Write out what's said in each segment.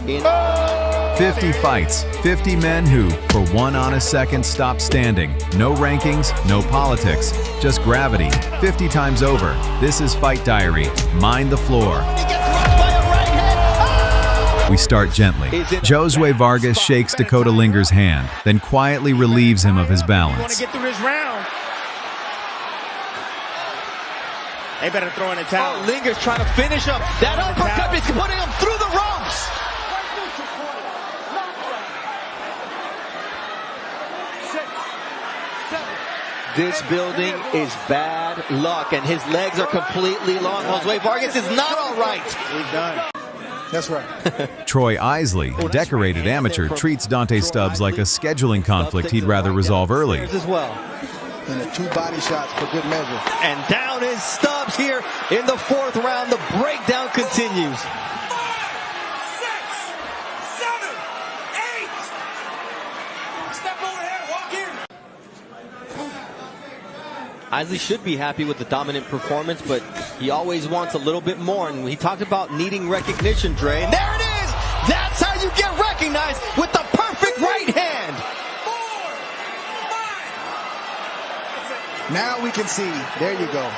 50 fights, 50 men who, for one honest second, stopped standing. No rankings, no politics, just gravity. 50 times over. This is Fight Diary. Mind the floor. We start gently. Josue Vargas shakes Dakota Linger's hand, then quietly relieves him of his balance. They better throw in a towel. Oh, Linger's trying to finish him. That uppercut is putting him through the ropes. This building is bad luck, and his legs are completely long. Josue Vargas is not all right. He's done. That's right. Troy Isley, a decorated amateur, treats Dante Stubbs like a scheduling conflict he'd rather resolve early. As well. And the 2 body shots for good measure. And down is Stubbs here in the 4th round. The breakdown continues. 5, 6, 7, 8. Step over here, walk in. Isley should be happy with the dominant performance, but he always wants a little bit more. And he talked about needing recognition, Dre. And there it is! That's how you get recognized, with the perfect right hand. 4, 5. Now we can see. There you go.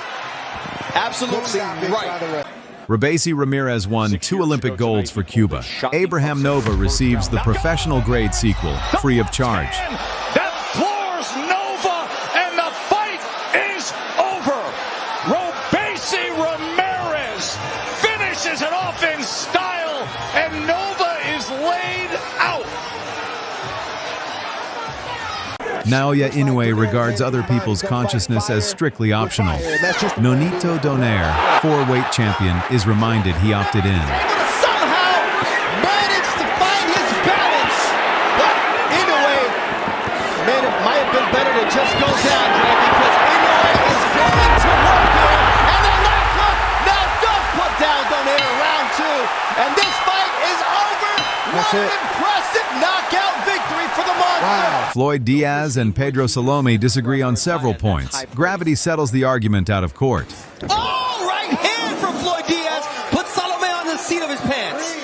Absolutely right. Rabesi Ramirez won 2 Olympic golds for Cuba. Abraham Nova receives the professional grade sequel, free of charge. That floors Nova, and the fight is over. Rabesi Ramirez finishes it off in style, and Nova is laid out. Naoya Inoue regards other people's consciousness as strictly optional. Nonito Donaire, 4-weight champion, is reminded he opted in. Somehow managed to find his balance, but Inoue might have been better to just go down, Dre, because Inoue is going to work here, and the left hook now does put down Donaire round 2, and this fight is over. What an impressive knockout victory for the Monster. Wow. Floyd Diaz and Pedro Salome disagree on several points. Gravity settles the argument out of court. Oh, right hand from Floyd Diaz puts Salome on the seat of his pants.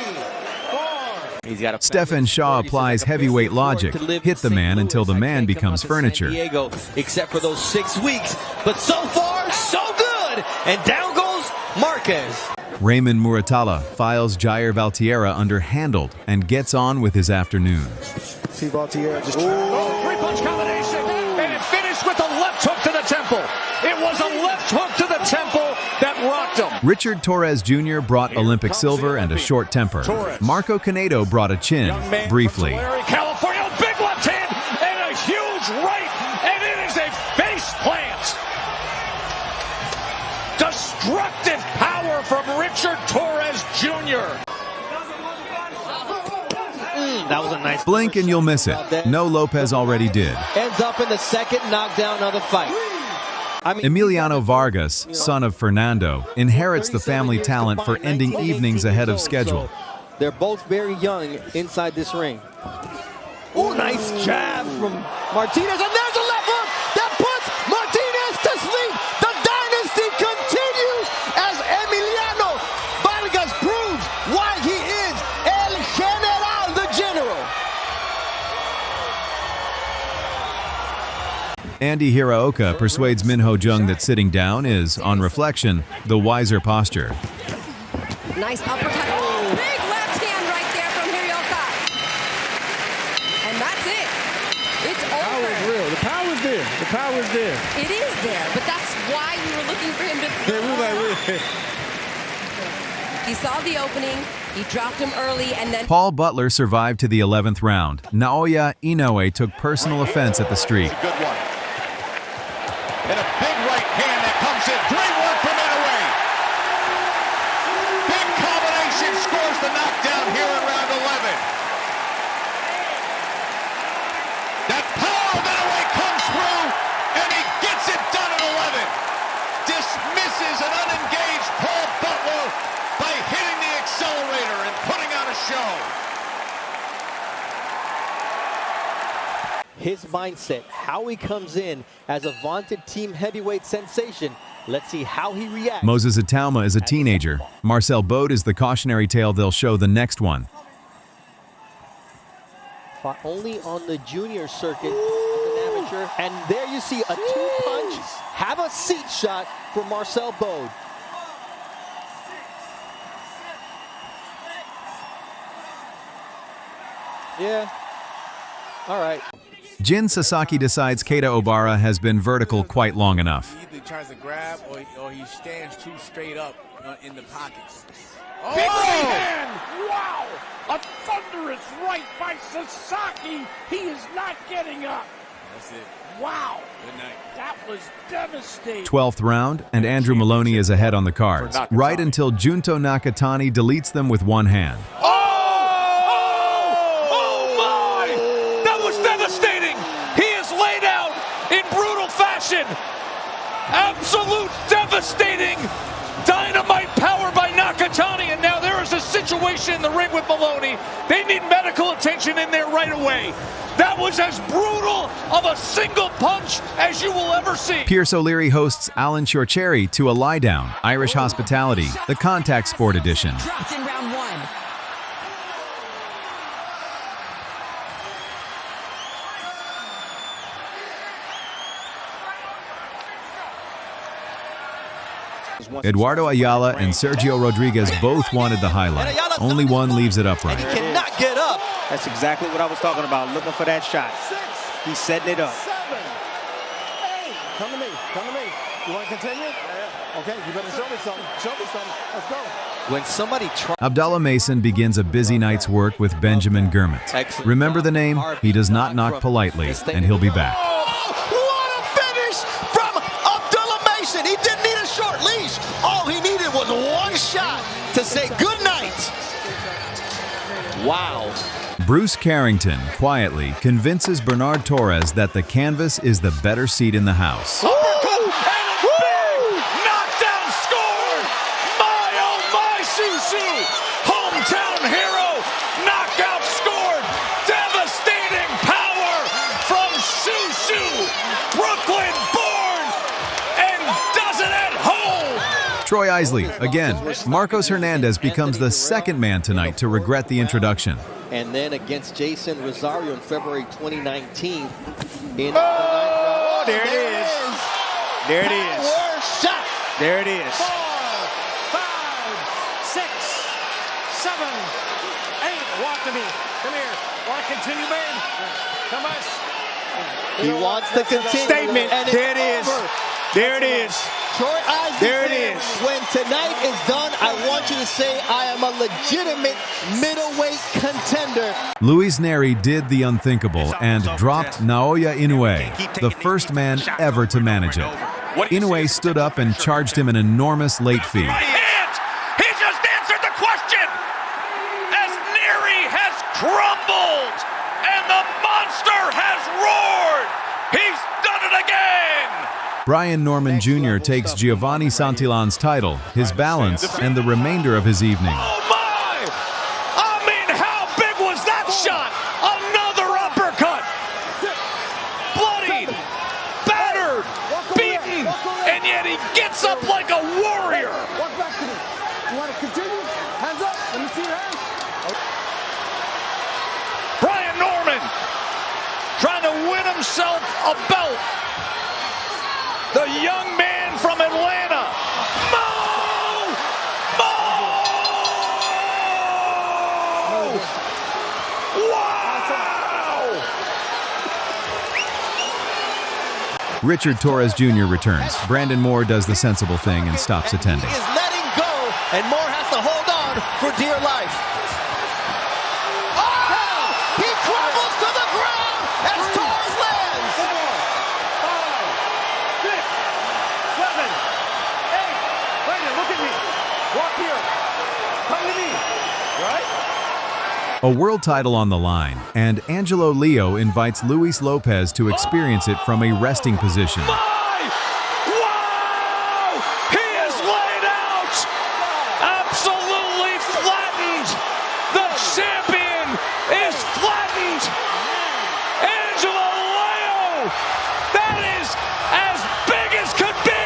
He's got a Stephen Shaw applies heavyweight logic. Hit the man until the man becomes furniture. Diego, except for those 6 weeks. But so far, so good. And down goes Marquez. Raymond Muratalla files Jair Valtierra underhandled and gets on with his afternoon. See Valtierra just Three-punch combination, and it finished with a left hook to the temple. It was a left hook to the temple that rocked him. Richard Torres Jr. brought Olympic silver and a short temper. Marco Canedo brought a chin, briefly. California, big left hand and a huge right, and it is a face plant. Destructive power from Richard Torres Jr. That was a nice Blink and you'll miss it. No, Lopez already did. Ends up in the 2nd knockdown of the fight. Emiliano Vargas, son of Fernando, inherits the family talent for ending evenings ahead of schedule. They're both very young inside this ring. Oh, nice jab from Martinez, and there's a left hook that puts Martinez to sleep. The dynasty continues as Emiliano Vargas proves why he is El General, the General. Andy Hiraoka persuades Minho Jung that sitting down is, on reflection, the wiser posture. Nice uppercut. Oh, big left hand right there from Hiraoka. And that's it. It's over. The power is real. The power is there. The power is there. It is there, but that's why we were looking for him to throw. He saw the opening, he dropped him early, and then Paul Butler survived to the 11th round. Naoya Inoue took personal offense at the streak. Good one. And a big right hand that comes in. Great work from Inoue. Big combination scores the knockdown here in round 11. That power of Inoue comes through, and he gets it done at 11. Dismisses an unengaged Paul Butler by hitting the accelerator and putting on a show. His mindset, how he comes in as a vaunted team heavyweight sensation. Let's see how he reacts. Moses Itauma is a teenager. Marcel Bode is the cautionary tale they'll show the next one. Fought only on the junior circuit as an amateur. And there you see a two-punch, have a seat shot for Marcel Bode. Yeah. All right. Jin Sasaki decides Keita Obara has been vertical quite long enough. He either tries to grab or he stands too straight up in the pockets. Big right hand! Wow! A thunderous right by Sasaki. He is not getting up. That's it. Wow! Good night. That was devastating. 12th round, and Andrew Maloney is ahead on the cards, right until Junto Nakatani deletes them with one hand. Absolute devastating dynamite power by Nakatani, and now there is a situation in the ring with Maloney. They need medical attention in there right away. That was as brutal of a single punch as you will ever see. Pierce O'Leary hosts Alan Chorcherry to a lie-down, Irish Hospitality, the Contact Sport Edition. Dropped in round one. Eduardo Ayala and Sergio Rodriguez both wanted the highlight. Only one leaves it upright. He cannot get up. That's exactly what I was talking about, looking for that shot. He's setting it up. 7, 8. Come to me. Come to me. You want to continue? Yeah. Okay, you better show me something. Show me something. Let's go. When somebody tries... Abdullah Mason begins a busy night's work with Benjamin Gurmit. Remember the name? He does not knock politely, and he'll be back. What a finish from Abdullah Mason. He didn't need a short leash. All he needed was one shot to say good night. Wow. Bruce Carrington quietly convinces Bernard Torres that the canvas is the better seat in the house. Uppercut and a big knockdown scored! My oh my Susu! Hometown hero! Knockout scored! Devastating power from Susu! Brooklyn born and does it at home! Troy Isley, again. Marcos Hernandez becomes the second man tonight to regret the introduction. And then against Jason Rosario in February 2019. Oh, there it is. There it is. Power shot. There it is. 4, 5, 6, 7, 8. Walk to me. Come here. Want to continue, babe? Come on. He wants to continue. Statement. And There it is. over. There it is. Troy Isley There it said, is. when tonight is done, I want you to say I am a legitimate middleweight contender. Luis Neri did the unthinkable and dropped Naoya Inoue, the first man ever to manage it. Inoue stood up and charged him an enormous late fee. Hands! He just answered the question! As Neri has crumbled and the monster has roared! He's done it again! Brian Norman Jr. takes Giovanni Santillan's title, his balance, and the remainder of his evening. Oh my! I mean, how big was that shot? Another uppercut! Bloodied, battered, beaten, and yet he gets up like a warrior! Walk back to me. You want to continue? Hands up. Let me see your hands. Brian Norman trying to win himself a belt. The young man from Atlanta. Mo! Wow! Richard Torres Jr. returns. Brandon Moore does the sensible thing and stops attending. He is letting go, and Moore has to hold on for dear life. Oh! He crumbles to the ground as Torres lands. 4, 5, 6, 7, 8. Brandon, look at me. Walk here. Come to me. Right? A world title on the line, and Angelo Leo invites Luis Lopez to experience it from a resting position. My! Wow! He is laid out! Absolutely flattened! The champion is flattened! Angelo Leo! That is as big as could be!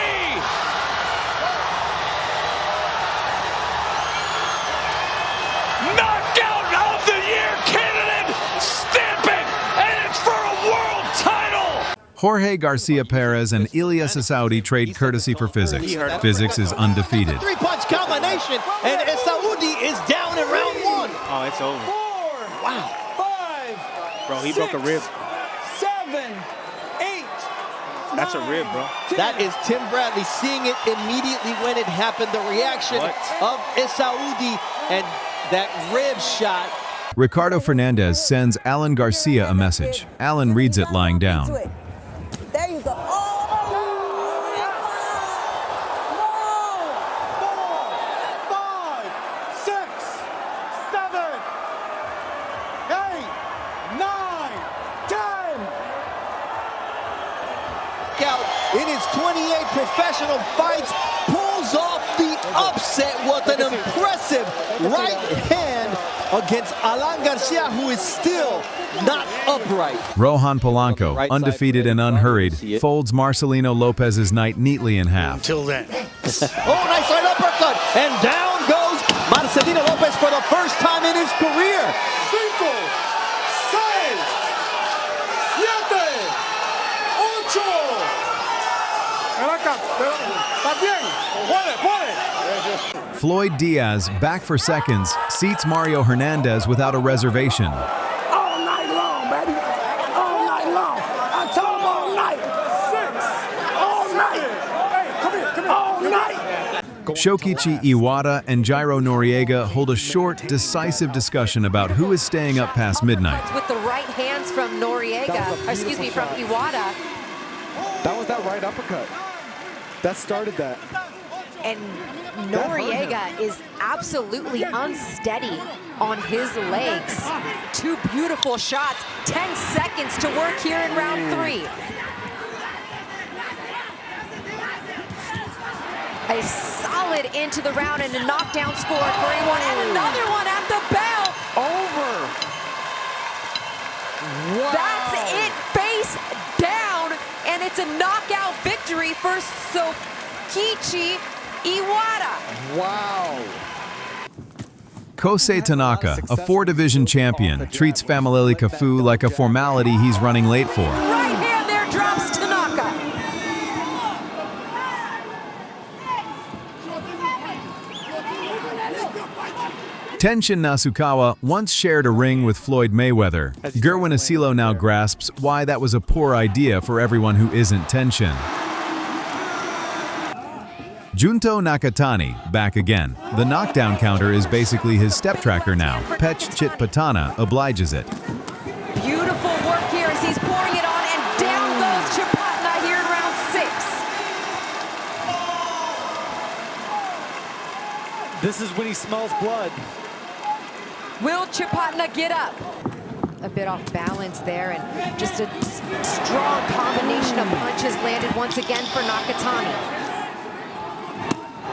Knockout of the year candidate! Stamp it! Jorge Garcia Perez and Ilyas Saudi trade courtesy for physics. Physics is undefeated. Three-punch combination, and Saudi is down in round one. Oh, it's over. 4, Wow. 5, Bro, he broke a rib. 7, 8. That's a rib, bro. That is Tim Bradley seeing it immediately when it happened. The reaction of Saudi and that rib shot. Ricardo Fernandez sends Alan Garcia a message. Alan reads it lying down. There you go. In his 28 professional fights, pulls off the upset with an impressive right hand against Alan Garcia, who is still not upright. Rohan Polanco, undefeated and unhurried, folds Marcelino Lopez's night neatly in half. Until then. Oh, nice right uppercut. And down goes Marcelino Lopez for the first time in his career. 5, 6, 7, 8. Floyd Diaz, back for seconds, seats Mario Hernandez without a reservation. All night long, baby. All night long. I told him all night. 6. All night. Hey, come here. All night. Shokichi Iwata and Jairo Noriega hold a short, decisive discussion about who is staying up past midnight. With the right hands from Noriega, from Iwata. That was that right uppercut. That started that. And Noriega is absolutely unsteady on his legs. 2 beautiful shots, 10 seconds to work here in round 3. A solid into the round and a knockdown score for A1, and another one at the bell. Over. Wow. That's it, face down, and it's a knockout victory for Shokichi Iwata. Wow. Kosei Tanaka, a 4-division champion, treats Familele Kafu like a formality he's running late for. Right hand there drops Tanaka. Tenshin Nasukawa once shared a ring with Floyd Mayweather. Gerwin Asilo now grasps why that was a poor idea for everyone who isn't Tenshin. Junto Nakatani, back again. The knockdown counter is basically his step tracker now. Pech Chitpatana obliges it. Beautiful work here as he's pouring it on, and down goes Chitpatana here in round 6. This is when he smells blood. Will Chitpatana get up? A bit off balance there, and just a strong combination of punches landed once again for Nakatani.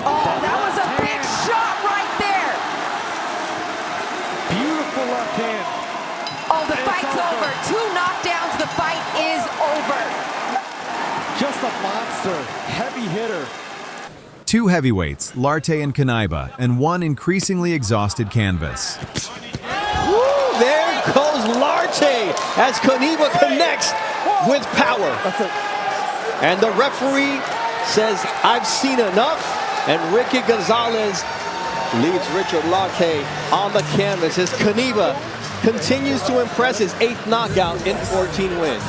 Oh, that was a big shot right there. Beautiful left hand. Oh, the fight's over. 2 knockdowns, the fight is over. Just a monster, heavy hitter. 2 heavyweights, Larte and Kanaiba, and 1 increasingly exhausted canvas. Woo, there goes Larte as Kanaiba connects with power. That's it. And the referee says, I've seen enough. And Ricky Gonzalez leads Richard Larte on the canvas as Kanaiba continues to impress his 8th knockout in 14 wins.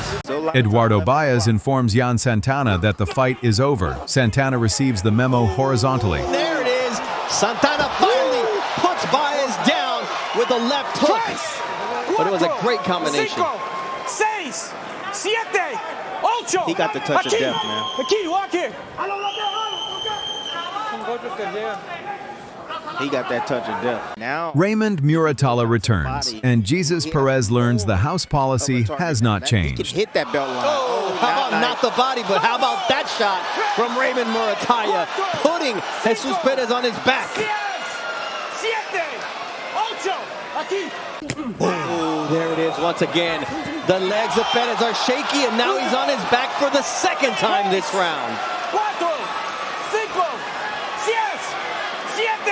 Eduardo Baez informs Jan Santana that the fight is over. Santana receives the memo horizontally. There it is. Santana finally puts Baez down with a left hook. But it was a great combination. 5, 6, 7, 8. He got the touch of death, man. Aquí, walk here. He got that touch of death. Now Raymond Muratalla returns, and Jesus Perez learns the house policy has not he can changed. hit that belt line. Oh, how about not the body, but how about that shot from Raymond Muratalla, putting Jesus Perez on his back. 7, 8. Aquí. Oh, there it is once again. The legs of Perez are shaky, and now he's on his back for the 2nd time this round. 4, 5, 6, 7, 8.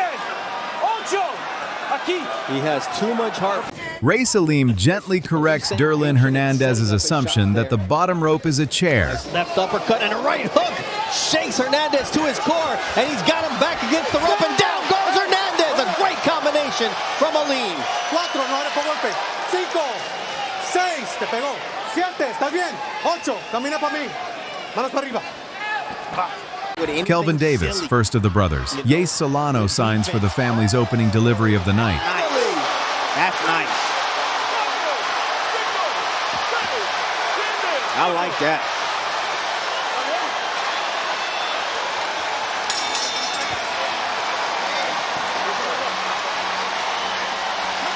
He has too much heart. Ray Salim gently corrects Derlin Hernandez's assumption that the bottom rope is a chair. Left uppercut and a right hook shakes Hernandez to his core, and he's got him back against the rope, and down goes Hernandez. A great combination from Alim. 4, no eres por golpe. 5, 6, te pegó. 7, estás bien. 8, camina para mí. Manos para arriba. Kelvin Davis, first of the brothers. Yace Solano signs for the family's opening delivery of the night. That's nice. I like that.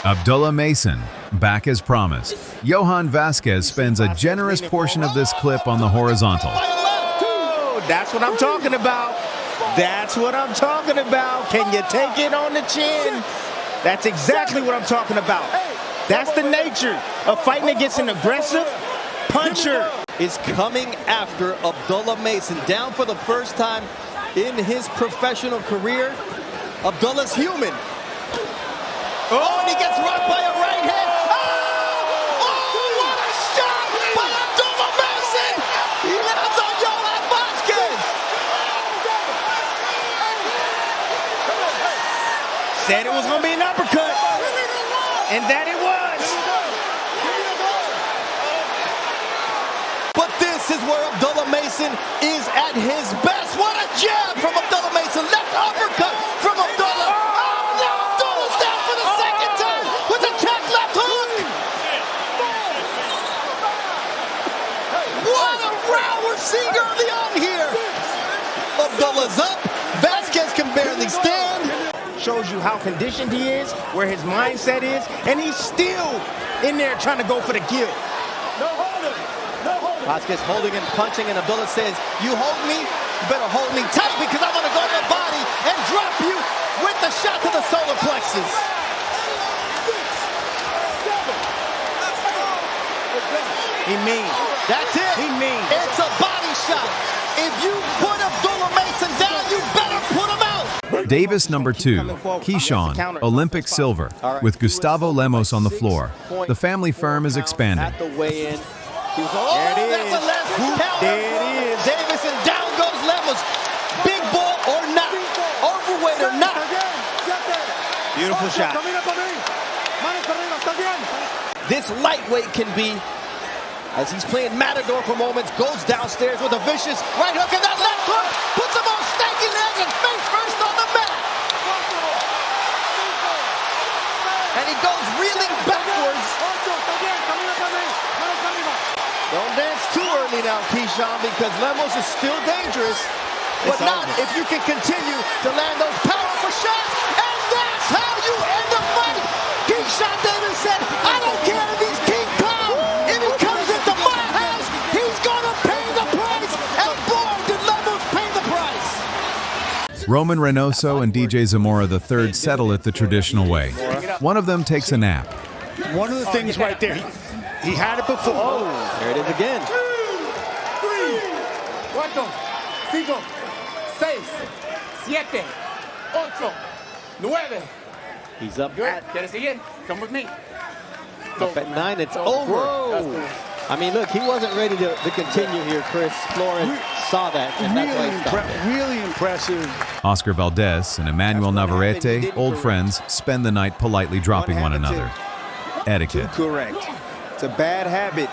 Abdullah Mason, back as promised. Johan Vasquez spends a generous portion of this clip on the horizontal. Oh, that's what I'm talking about. That's what I'm talking about. Can you take it on the chin? That's exactly what I'm talking about. That's the nature of fighting against an aggressive puncher. Is coming after Abdullah Mason, down for the first time in his professional career. Abdullah's human. Oh, and he gets rocked by a right hand. Oh, what a shot by Abdullah Mason. He lands on Johan Vasquez. Said it was going to be an uppercut, and that it was. But this is where Abdullah Mason is at his best. What a jab from Abdullah Mason. Left uppercut from Abdullah. Oh, now Abdullah's down for the second time with a check left hook. What a round we're seeing early on here. Abdullah's up. Vasquez can barely stand. Shows you how conditioned he is, where his mindset is, and he's still in there trying to go for the kill. Vasquez holding and punching, and Abdullah says, you hold me, you better hold me tight because I'm going to go to your body and drop you with the shot to the solar plexus. He mean. That's it. He mean. It's a body shot. If you put Abdullah Mason down, you better put him out. Davis number 2, Keyshawn, Olympic silver, with Gustavo Lemos on the floor. The family firm is expanding. At the weigh-in. There it is. That's a left counter. There it is. Davis, and down goes Lemos. Big bull or not. Overweight or not. Beautiful shot. This lightweight can be, as he's playing Matador for moments, goes downstairs with a vicious right hook, and that left hook puts him on snaky legs and face first on the mat. And he goes reeling backwards. Don't dance too early now, Keyshawn, because Lemos is still dangerous. But It's not over. if you can continue to land those powerful shots. And that's how you end the fight. Keyshawn Davis said, I don't care if he's King Kong. If he comes into my house, he's going to pay the price. And boy, did Lemos pay the price. Roman Reynoso and DJ Zamora III settle it the traditional way. One of them takes a nap. One of the things right there, he had it before. Oh, There it is again. 4, 5, 6, 7, 8, 9. He's up. ¿Quieres seguir? Come with me. Up at 9, it's over. I mean, look, he wasn't ready to continue here, Chris. Flores saw that, and that's why he stopped. really impressive. Oscar Valdez and Emmanuel Navarrete, old friends, spend the night politely dropping one another. Etiquette. Correct. It's a bad habit.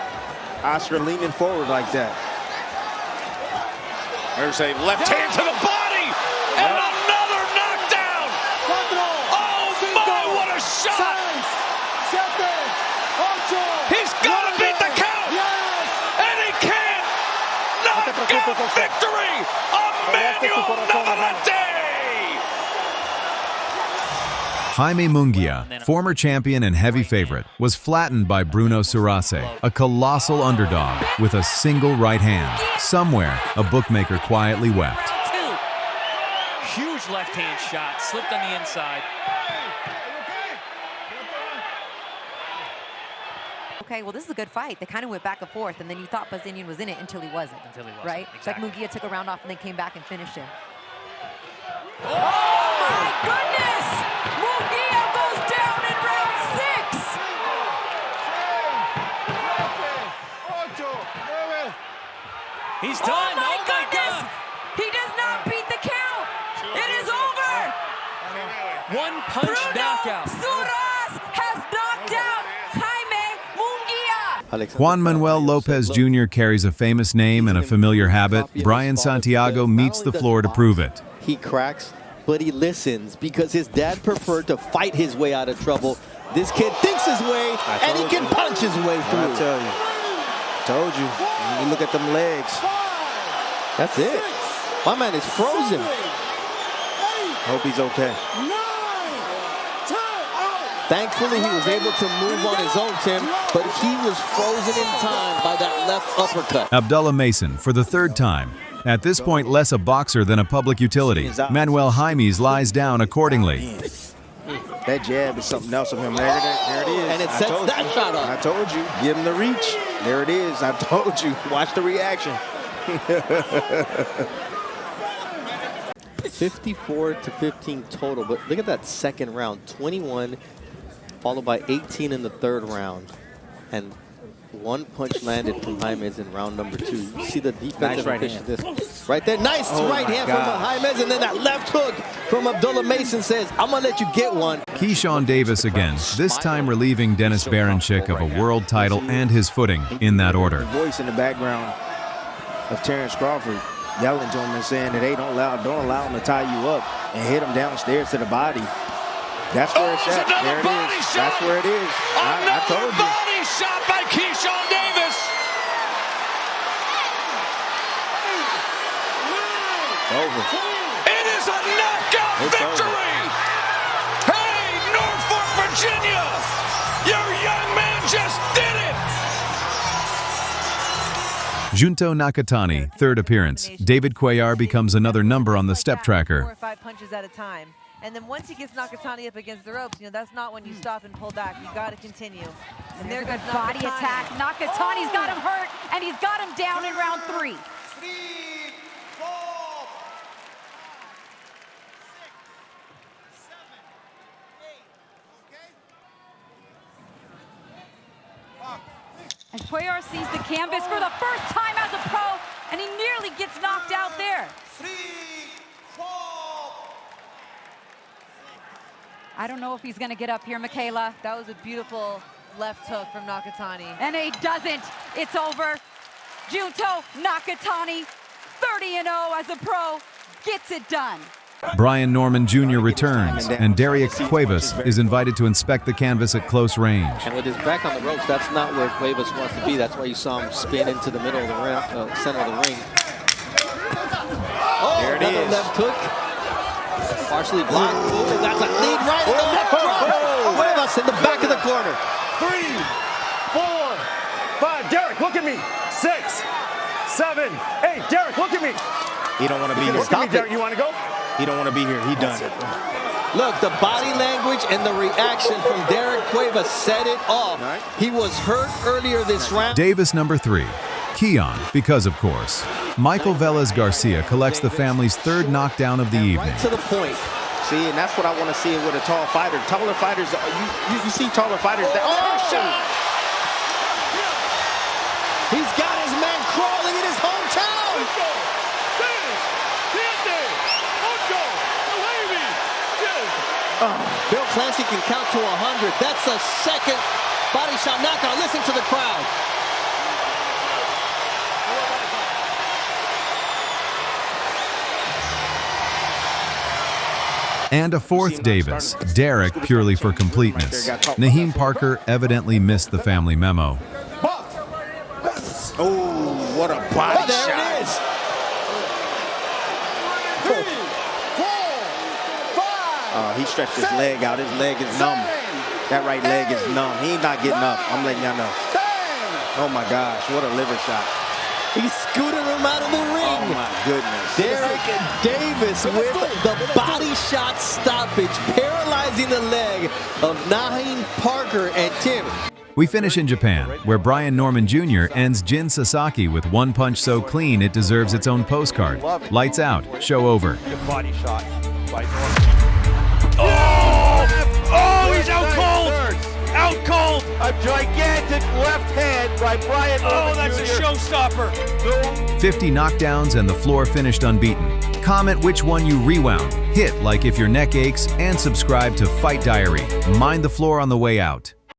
Oscar leaning forward like that. There's a left hand to the body, and another knockdown. Oh my, what a shot! He's got to beat the count, and he can't. Knockout victory, Emmanuel Navarrete. Jaime Munguia, former champion and heavy favorite, was flattened by Bruno Surase, a colossal underdog with a single right hand. Somewhere, a bookmaker quietly wept. Huge left-hand shot, slipped on the inside. Okay, well, this is a good fight. They kind of went back and forth, and then you thought Bazinian was in it until he wasn't. Right? Exactly. It's like Munguia took a round off and then came back and finished him. Oh, my goodness! Munguia goes down He's done. Oh my goodness! He does not beat the count. It is over. One punch knockout. Suras has knocked out Jaime Munguia. Juan Manuel Lopez Jr. carries a famous name and a familiar habit. Brian Santiago meets the floor to prove it. He cracks, but he listens because his dad preferred to fight his way out of trouble. This kid thinks his way, and he can punch his way through. I tell you. Told you. You look at them legs. That's it. My man is frozen. Hope he's okay. Thankfully, he was able to move on his own, Tim, but he was frozen in time by that left uppercut. Abdullah Mason for the third time. At this point, less a boxer than a public utility. Manuel Jaimes lies down accordingly. That jab is something else of him. There it is. And it sets that shot up. I told you. Give him the reach. There it is. I told you. Watch the reaction. 54-15 total, but look at that second round. 21, followed by 18 in the third round. And one punch landed from Jaimes in round number 2. You see the defensive efficiency. Right there. Nice right hand from Jaimes, and then that left hook from Abdullah Mason says, I'm going to let you get one. Keyshawn Davis again, this time relieving Dennis Baranchik of a world title and his footing in that order. The voice in the background of Terrence Crawford yelling to him and saying that, hey, don't allow him to tie you up and hit him downstairs to the body. That's where it's at. There it is. That's where it is. I told you. Body shot by Keyshawn Davis. Over. It is a knockout victory. Hey, Norfolk, Virginia, your young man just did it. Junto Nakatani, third appearance. David Cuellar becomes another number on the step tracker. 4 or 5 punches at a time. And then once he gets Nakatani up against the ropes, that's not when you stop and pull back. You got to continue. And there goes Body attack. Nakatani's got him hurt, and he's got him down in round 3. 3, 4, 6, 7, 8, okay? And Cuellar sees the canvas for the first time as a pro, and he nearly gets knocked out there. 3, 4. I don't know if he's going to get up here, Michaela. That was a beautiful left hook from Nakatani. And he doesn't. It's over. Junto Nakatani, 30-0 as a pro, gets it done. Brian Norman Jr. returns, and Derek Cuevas is invited to inspect the canvas at close range. And with his back on the ropes, that's not where Cuevas wants to be. That's why you saw him spin into the middle of the ring, center of the ring. Oh, there it another is. left hook. Partially blocked. Ooh, that's a lead right in the left drop. Cuevas in the back of the corner. 3, 4, 5. Derek, look at me. 6, 7, 8. Derek, look at me. He don't want to be here. Look at me, Derek. You want to go? He don't want to be here. He done. Look, the body language and the reaction from Derek Cuevas set it off. He was hurt earlier this round. Davis number 3. Keon, because of course. Michael Velez Garcia collects the family's third knockdown of the evening. Right to the point. See, and that's what I want to see with a tall fighter. Taller fighters, you see taller fighters that. Oh, shot! He's got his man crawling in his hometown. Bill Clancy can count to 100. That's a second body shot knockout. Listen to the crowd. And a fourth Davis, Derek purely for completeness. Naheem Parker evidently missed the family memo. Oh, what a body shot. There it is. 3, 4, 5. He stretched his leg out. His leg is numb. That right leg is numb. He's not getting up. I'm letting y'all know. Oh my gosh, what a liver shot. He scooted him out of the ring. Oh my goodness. Derek Davis with the body shot stoppage, paralyzing the leg of Naheem Parker and Tim. We finish in Japan, where Brian Norman Jr. ends Jin Sasaki with one punch so clean it deserves its own postcard. Lights out, show over. Good body shot by Norman. Oh, he's out cold. Out cold. A gigantic left hand by Brian Oh, Norman that's Jr. a showstopper. 50 knockdowns and the floor finished unbeaten. Comment which one you rewound, hit like if your neck aches, and subscribe to Fight Diary. Mind the floor on the way out.